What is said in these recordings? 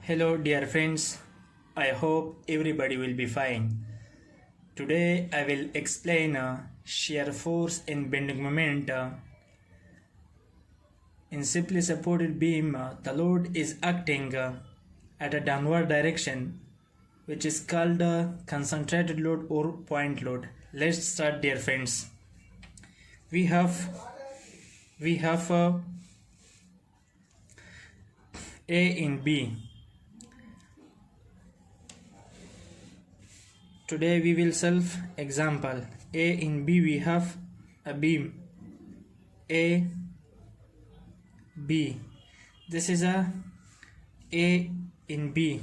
Hello dear friends, I hope everybody will be fine. Today I will explain shear force in bending moment. In simply supported beam, the load is acting at a downward direction, which is called concentrated load or point load. Let's start dear friends. We have A in B. Today we will solve example. A in B we have a beam A B. This is a in B,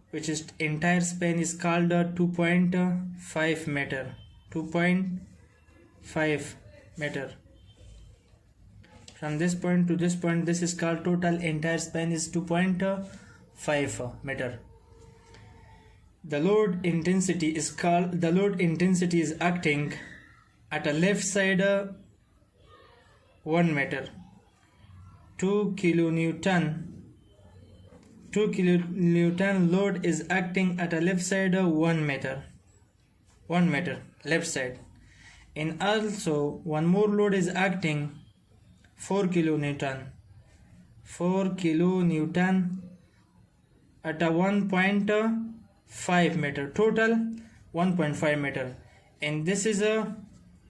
which is entire span is called 2.5 meter. 2.5 meter. From this point to this point, this is called total entire span is 2.5 meter. The load intensity is acting at a left side 1 meter. 2 kilonewton load is acting at a left side 1 meter left side, and also one more load is acting 4 kilonewton at a 1.5 meter, total 1.5 meter, and this is a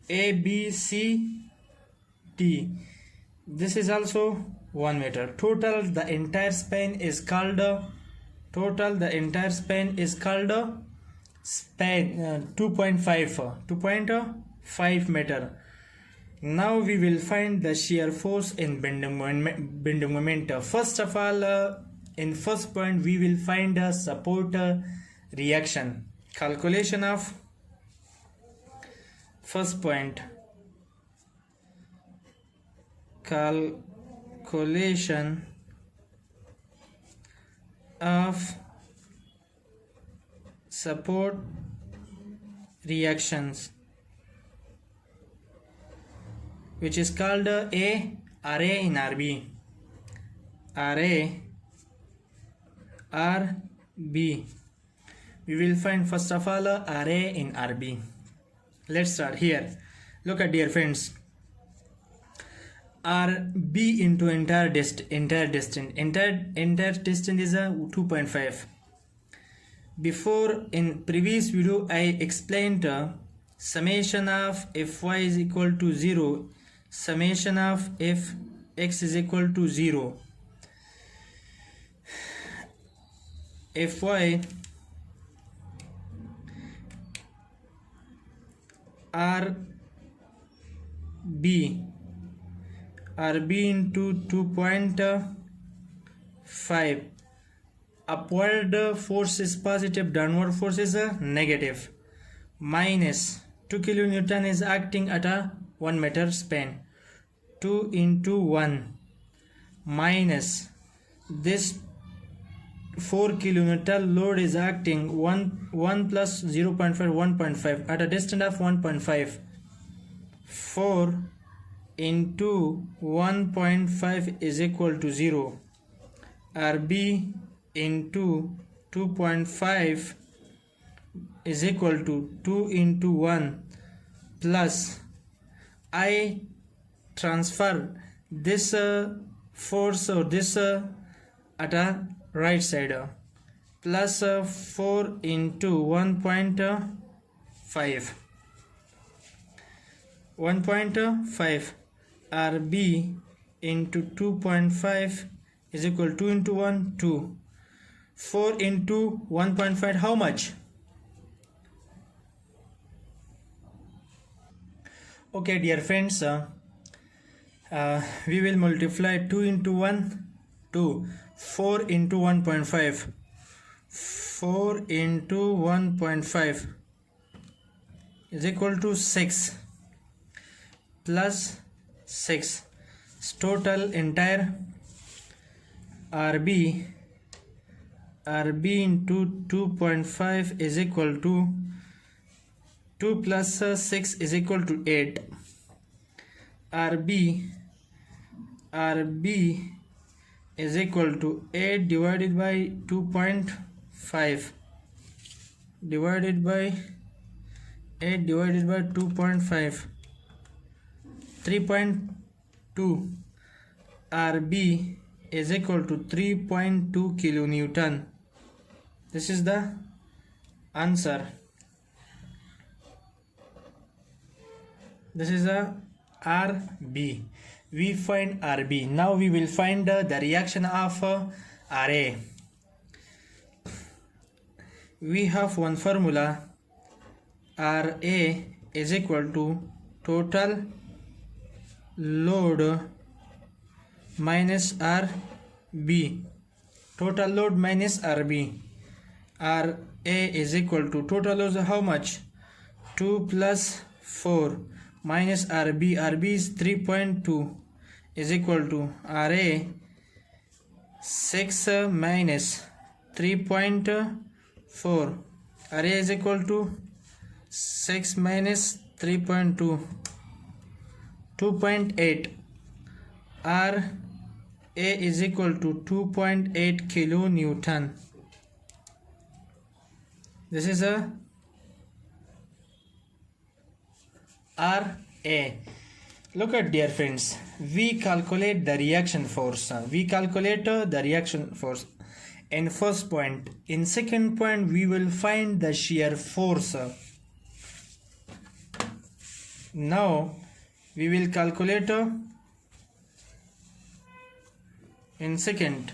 B C D. This is also 1 meter. Total the entire span is called 2.5 meter. Now we will find the shear force in bending moment. First of all, in first point we will find a support reaction. Calculation of first point. Calculation of support reactions, which is called RA in RB. RB. We will find first of all RA in RB. Let's start here. Look at dear friends. RB into entire distance is a 2.5. Before, in previous video I explained summation of Fy is equal to 0, summation of Fx is equal to 0. Fy RB into 2.5. Upward force is positive, downward force is negative. Minus 2 kilonewton is acting at a 1 meter span. 2 into 1 minus this 4 kilonewton load is acting 1 plus 0.5 1.5 at a distance of 1.5. 4 into 1.5 is equal to 0. RB into 2.5 is equal to 2 into 1 plus I transfer this force or this at a right side plus 4 into 1.5 RB into 2.5 is equal to 2 into 1 2. 4 into 1.5 how much? Okay dear friends, we will multiply 2 into 1 2. 4 into 1.5 4 into 1.5 is equal to 6 plus 6. Total entire RB into 2.5 is equal to 2 plus 6 is equal to 8. RB is equal to 8 divided by 2.5 divided by 8 divided by 2.5, 3.2 Rb is equal to 3.2 kilonewton. This is the answer. This is a Rb. We find Rb. Now we will find the reaction of Ra. We have one formula. Ra is equal to total load minus Rb. Total load minus Rb. Ra is equal to total load how much? 2 plus 4 minus Rb. Rb is 3.2 is equal to Ra 6 minus 3.4. Ra is equal to 6 minus 3.2, 2.8. Ra is equal to 2.8 kilonewton. This is a Ra. Look at, dear friends, we calculate the reaction force. We calculate the reaction force in first point. In second point, we will find the shear force. Now we will calculate in second.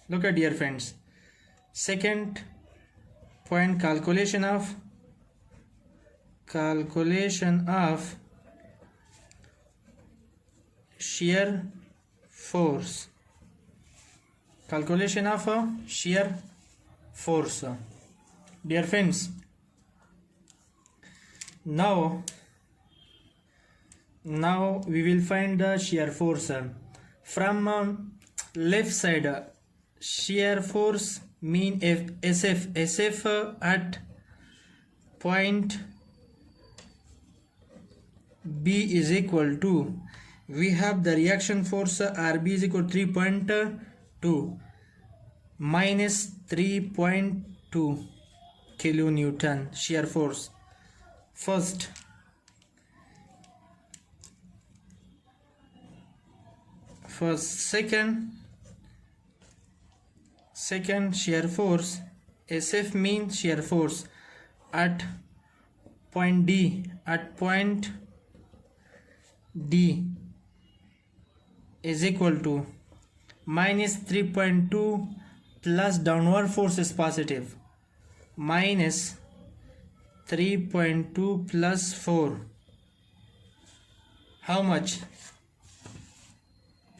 Look at, dear friends, second point, calculation of shear force. Calculation of shear force. Dear friends, now we will find the shear force. From left side, shear force mean SF at point B is equal to, we have the reaction force Rb is equal to 3.2 minus 3.2 kilonewton shear force. First, second shear force, SF means shear force at point D, is equal to minus 3.2 plus downward force is positive, minus 3.2 plus 4, how much?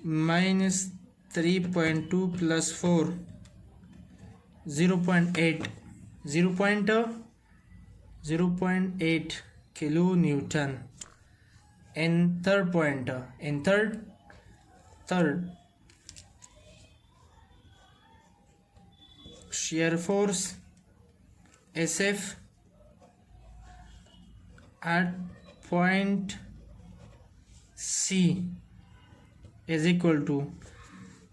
Minus 3.2 plus 4, 0.8 kilonewton. In third point, third shear force SF at point C is equal to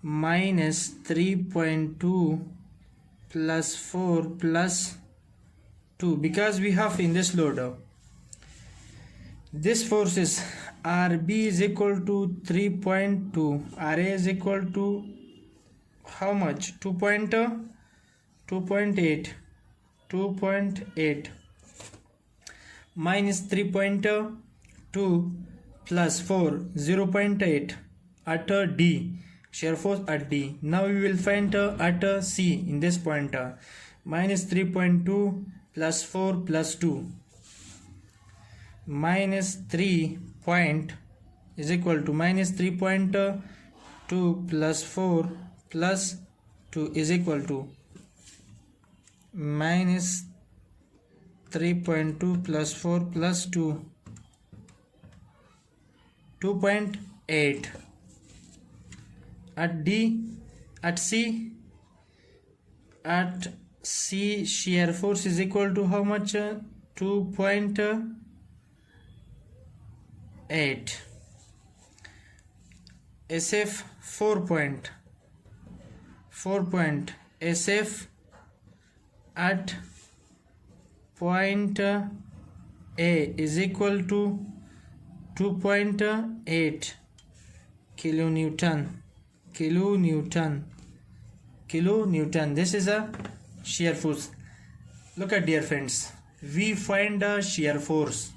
minus 3.2 plus 4 plus 2, because we have in this load this force is Rb is equal to 3.2, Ra is equal to how much? 2.8 minus 3.2 plus 4, 0.8 at D, shear force at D. Now we will find at C in this point, minus 3.2 plus 4 plus 2, minus 3 point is equal to minus 3.2 plus 4 plus 2 is equal to minus 3.2 plus 4 plus 2, 2.8. At C shear force is equal to how much? 2.8. SF 4 point 4 point SF at point A is equal to 2.8 kilonewton. This is a shear force. Look at, dear friends, we find the shear force.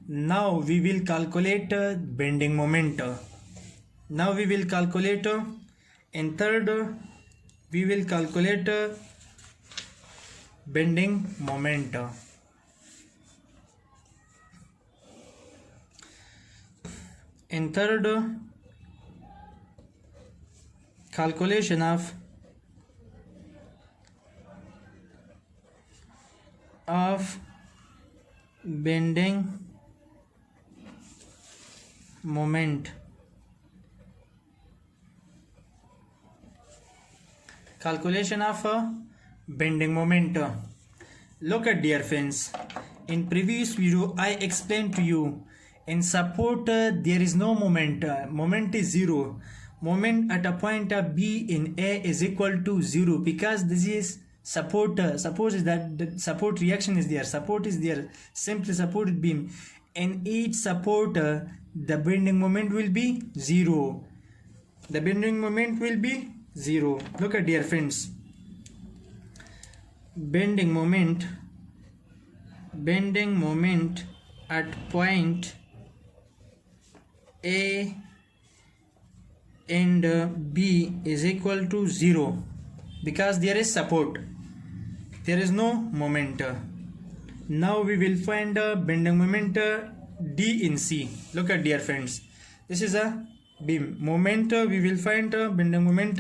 Now we will calculate bending moment. In third we will calculate bending moment. In third, calculation of bending moment. Look at, dear friends, in previous video I explained to you, in support there is no moment. Moment is zero. Moment at a point of B in A is equal to 0, because this is support. Suppose that the support reaction is there. Support is there. Simply supported beam. In each support, the bending moment will be 0. Look at, dear friends, bending moment at point A and B is equal to 0, because there is support, there is no moment. Now we will find the bending moment D in C. Look at, dear friends, this is a beam moment. We will find bending moment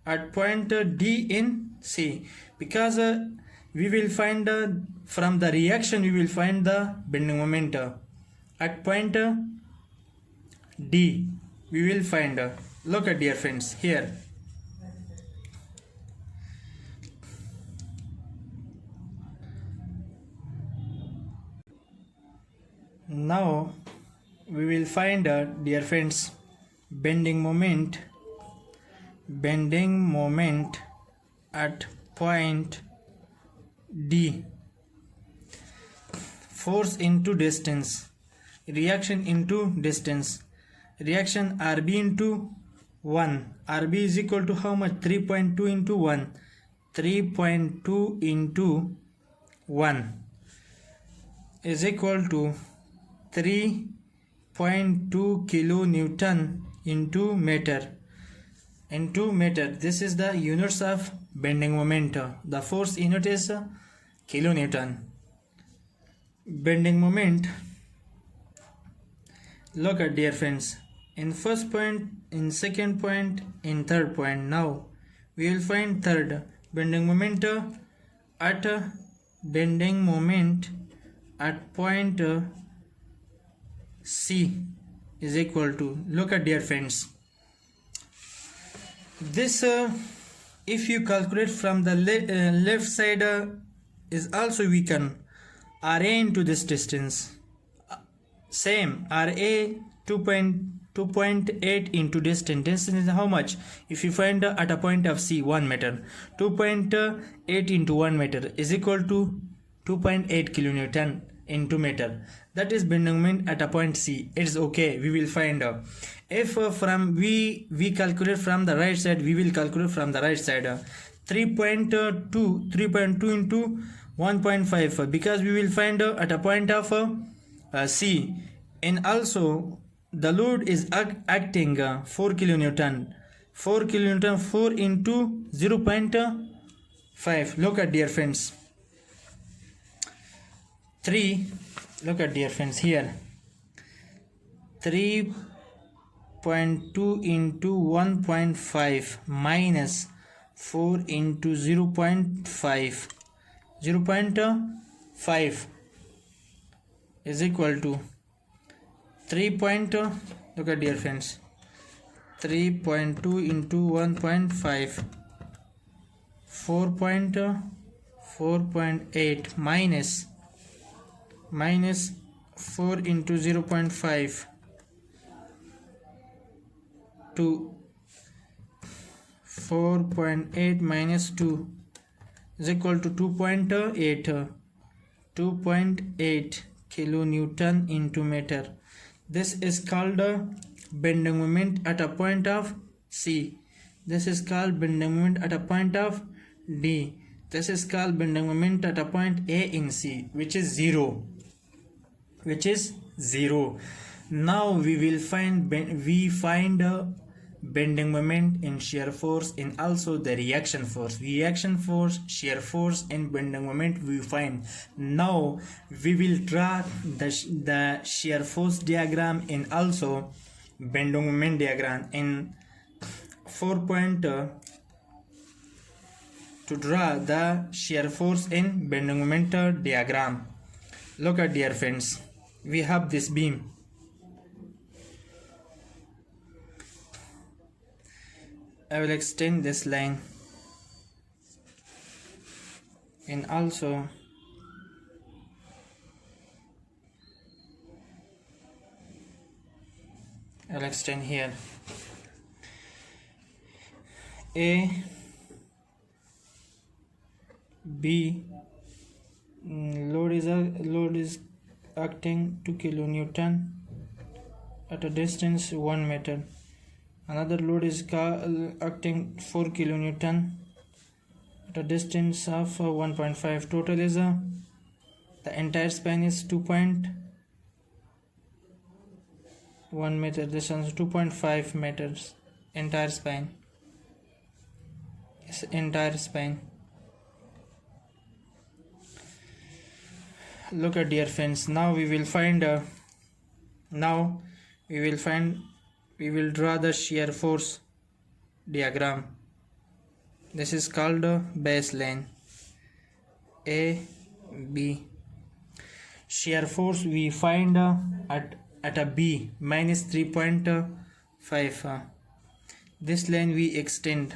at point D in C, because we will find from the reaction we will find the bending moment at point D. We will find. Look at, dear friends, here. Now we will find, dear friends, bending moment at point D. Force into distance, reaction into distance, reaction RB into 1. RB is equal to how much? 3.2 into 1. 3.2 into 1 is equal to 3.2 kilonewton into meter. This is the units of bending moment. The force unit is kilonewton. Bending moment. Look at, dear friends, in first point, in second point, in third point. Now we will find third bending moment at point C is equal to, look at, dear friends, this if you calculate from the left side is also, we can RA into this distance, same RA 2.8 into distance is how much? If you find at a point of C 1 meter, 2.8 into 1 meter is equal to 2.8 kilonewton into meter. That is bending moment at a point C. It's okay. We will find out. If from we calculate from the right side, we will calculate from the right side 3.2 into 1.5, because we will find at a point of C. And also the load is acting 4 kilonewton. 4 kilonewton, 4 into 0.5. Look at, dear friends, 3. Look at, dear friends, here 3.2 into 1.5 minus 4 into 0.5. 0.5 is equal to 3. Look at, dear friends, 3.2 into 1.5, 4.8 minus 4 into 0.5, to 4.8 minus 2 is equal to 2.8 kilonewton into meter. This is called a bending moment at a point of C. This is called bending moment at a point of D. This is called bending moment at a point A in C, which is 0. Now we find bending moment in shear force and also the reaction force, shear force and bending moment we find. Now we will draw the shear force diagram and also bending moment diagram in 4 point to draw the shear force and bending moment diagram. Look at, dear friends, we have this beam. I will extend this line and also I will extend here. A, B, load is acting 2 kilonewton at a distance 1 meter. Another load is acting 4 kilonewton at a distance of 1.5. Total is the entire span is 2.1 meter. This is 2.5 meters. Entire span. Look at, dear friends. Now we will draw the shear force diagram. This is called a baseline. A, B. Shear force we find at a B minus 3.5. This line we extend.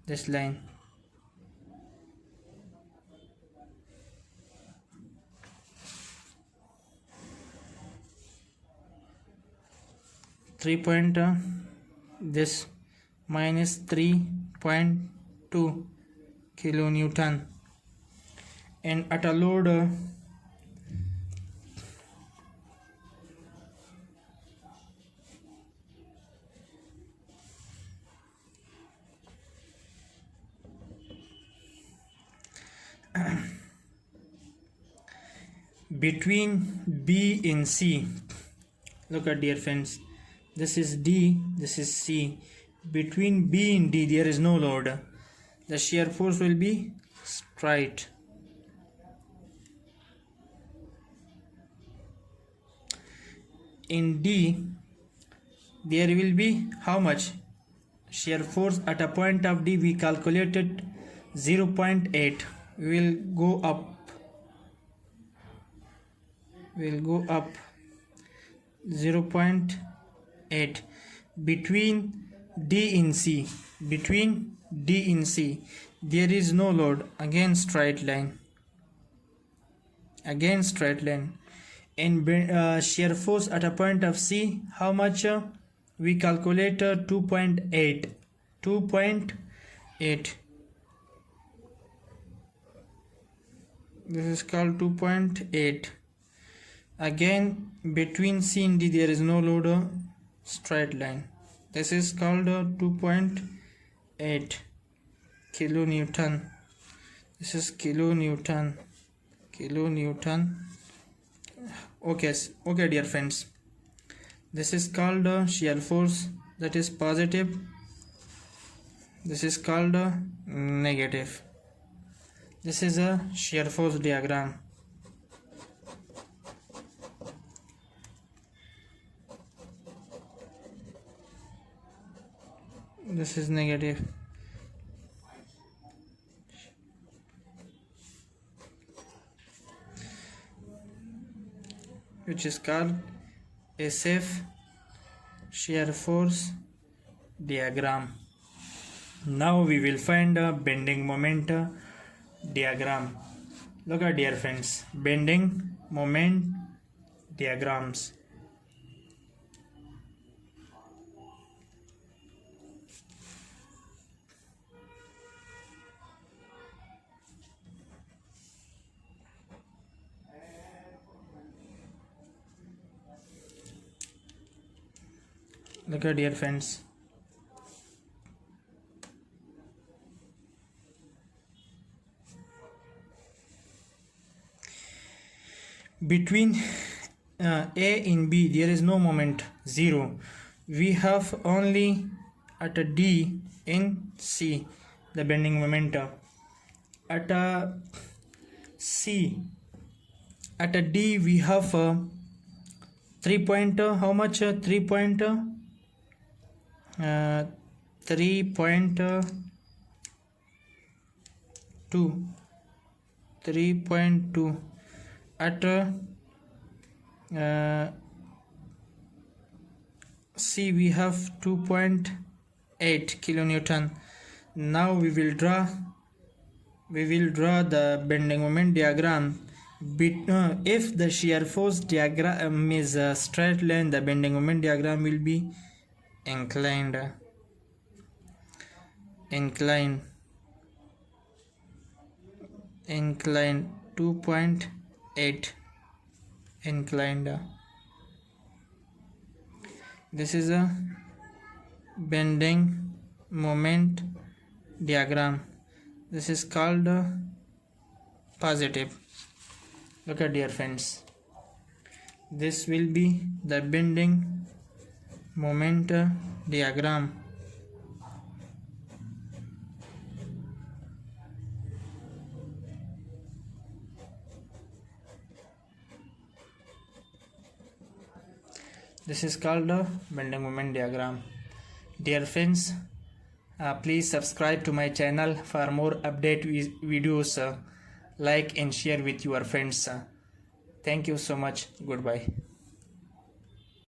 This line. This minus 3.2 kilonewton, and at a load between B and C. Look at, dear friends, this is D, this is C. Between B and D there is no load. The shear force will be straight. In D there will be how much? Shear force at a point of D we calculated 0.8. We will go up 0.8. Between D and C there is no load. Again straight line. And shear force at a point of C, how much? We calculate 2.8. This is called 2.8. Again between C and D there is no load, straight line. This is called 2.8 kilonewton. This is kilonewton. Okay, dear friends, this is called shear force, that is positive. This is called negative. This is a shear force diagram. This is negative. Which is called a safe shear force diagram. Now we will find a bending moment diagram. Look at, dear friends, bending moment diagrams. Look at dear friends. Between A and B there is no moment, 0. We have only at a D in C the bending moment. At a C, at a D we have 3 point, how much? 3 point, 3.2, 3.2. At C we have 2.8 kilonewton. Now we will draw the bending moment diagram. If the shear force diagram is a straight line, the bending moment diagram will be inclined 2.8 inclined. This is a bending moment diagram. This is called positive. Look at dear friends, this will be the bending moment diagram. This is called a bending moment diagram. Dear friends, please subscribe to my channel for more update videos. Like and share with your friends. Thank you so much. Goodbye.